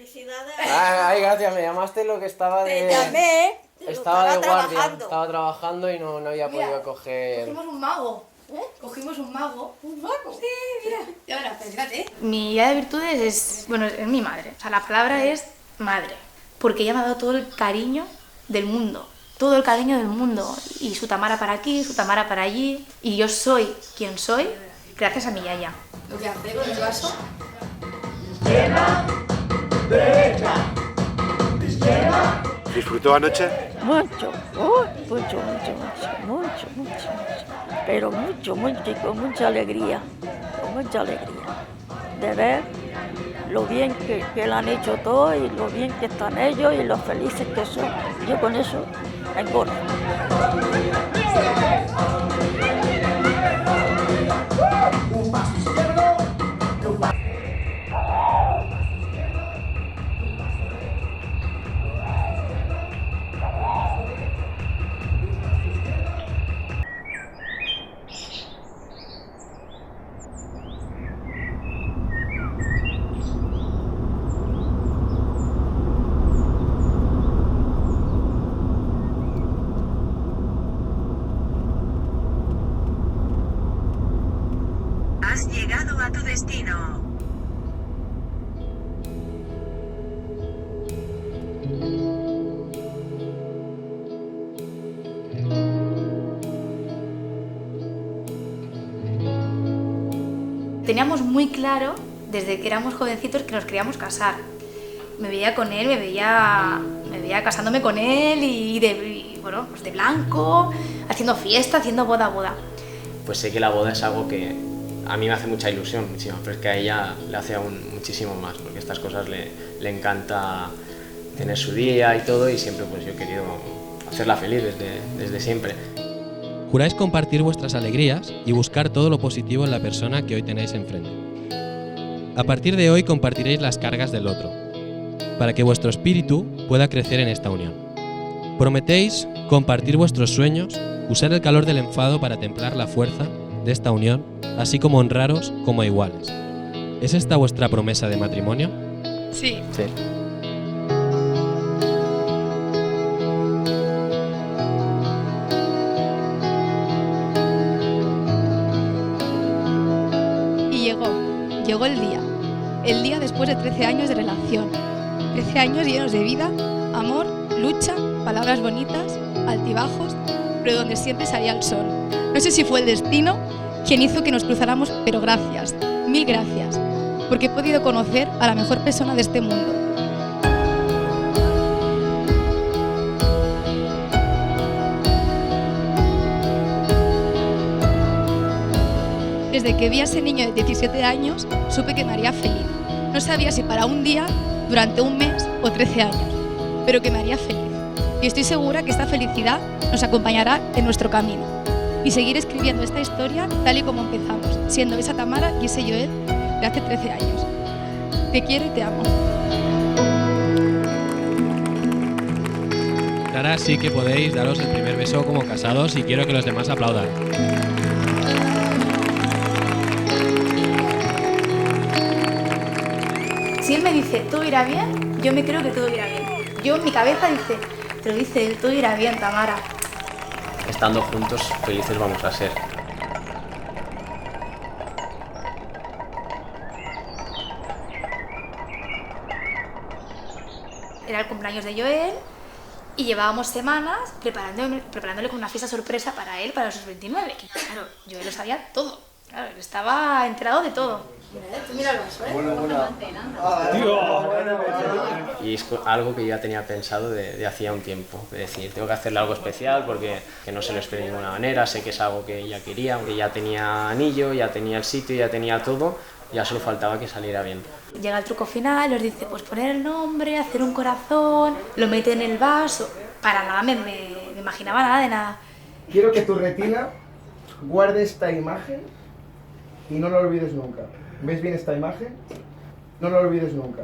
felicidades. Ay, gracias, me llamaste lo que estaba de... Te llamé. Estaba de guardia, trabajando. estaba trabajando y no había Mira, podido coger... Cogimos un mago. Cogimos un mago. ¿Un mago? Sí, mira. Y ahora, pues fíjate. Mi guía de virtudes es mi madre. O sea, la palabra es madre. Porque ella me ha dado todo el cariño del mundo. Todo el cariño del mundo. Y su Tamara para aquí, su Tamara para allí. Y yo soy quien soy gracias a mi yaya. Lo que hace con el vaso. Izquierda, derecha, izquierda. ¿Disfrutó anoche? Mucho, mucho. Pero mucho y con mucha alegría. De ver lo bien que lo han hecho todo y lo bien que están ellos y lo felices que son. Yo con eso engordo. Un paso izquierdo y un paso. Has llegado a tu destino. Teníamos muy claro, desde que éramos jovencitos, que nos queríamos casar. Me veía con él, me veía casándome con él y bueno, pues de blanco, haciendo fiesta, haciendo boda. Pues sé que la boda es algo que a mí me hace mucha ilusión, muchísimo, pero es que a ella le hace aún muchísimo más, porque estas cosas le encanta tener su día y todo, y siempre pues yo he querido hacerla feliz desde siempre. Juráis compartir vuestras alegrías y buscar todo lo positivo en la persona que hoy tenéis enfrente. A partir de hoy compartiréis las cargas del otro, para que vuestro espíritu pueda crecer en esta unión. Prometéis compartir vuestros sueños, usar el calor del enfado para templar la fuerza de esta unión, así como honraros como a iguales. ¿Es esta vuestra promesa de matrimonio? Sí. Sí. Y llegó el día después de 13 años de relación, 13 años llenos de vida, amor, lucha, palabras bonitas, altibajos, pero donde siempre salía el sol. No sé si fue el destino quien hizo que nos cruzáramos, pero gracias, mil gracias, porque he podido conocer a la mejor persona de este mundo. Desde que vi a ese niño de 17 años, supe que me haría feliz. No sabía si para un día, durante un mes o 13 años, pero que me haría feliz. Y estoy segura que esta felicidad nos acompañará en nuestro camino. Y seguir escribiendo esta historia tal y como empezamos, siendo esa Tamara y ese Joel de hace 13 años. Te quiero y te amo. Ahora sí que podéis daros el primer beso como casados y quiero que los demás aplaudan. Si él me dice todo irá bien, yo me creo que todo irá bien. Yo en mi cabeza te lo dice él, todo irá bien, Tamara. Estando juntos, felices vamos a ser. Era el cumpleaños de Joel y llevábamos semanas preparándole con una fiesta sorpresa para él, para sus 29. Que, claro, Joel lo sabía todo. Claro, él estaba enterado de todo. Mira el vaso, Y es algo que yo ya tenía pensado de hacía un tiempo, de decir, tengo que hacerle algo especial porque que no se lo espere de ninguna manera, sé que es algo que ella quería, aunque ya tenía anillo, ya tenía el sitio, ya tenía todo, ya solo faltaba que saliera bien. Llega el truco final, os dice, pues poner el nombre, hacer un corazón, lo mete en el vaso. Para nada me imaginaba nada de nada. Quiero que tu retina guarde esta imagen y no lo olvides nunca. ¿Ves bien esta imagen? No lo olvides nunca.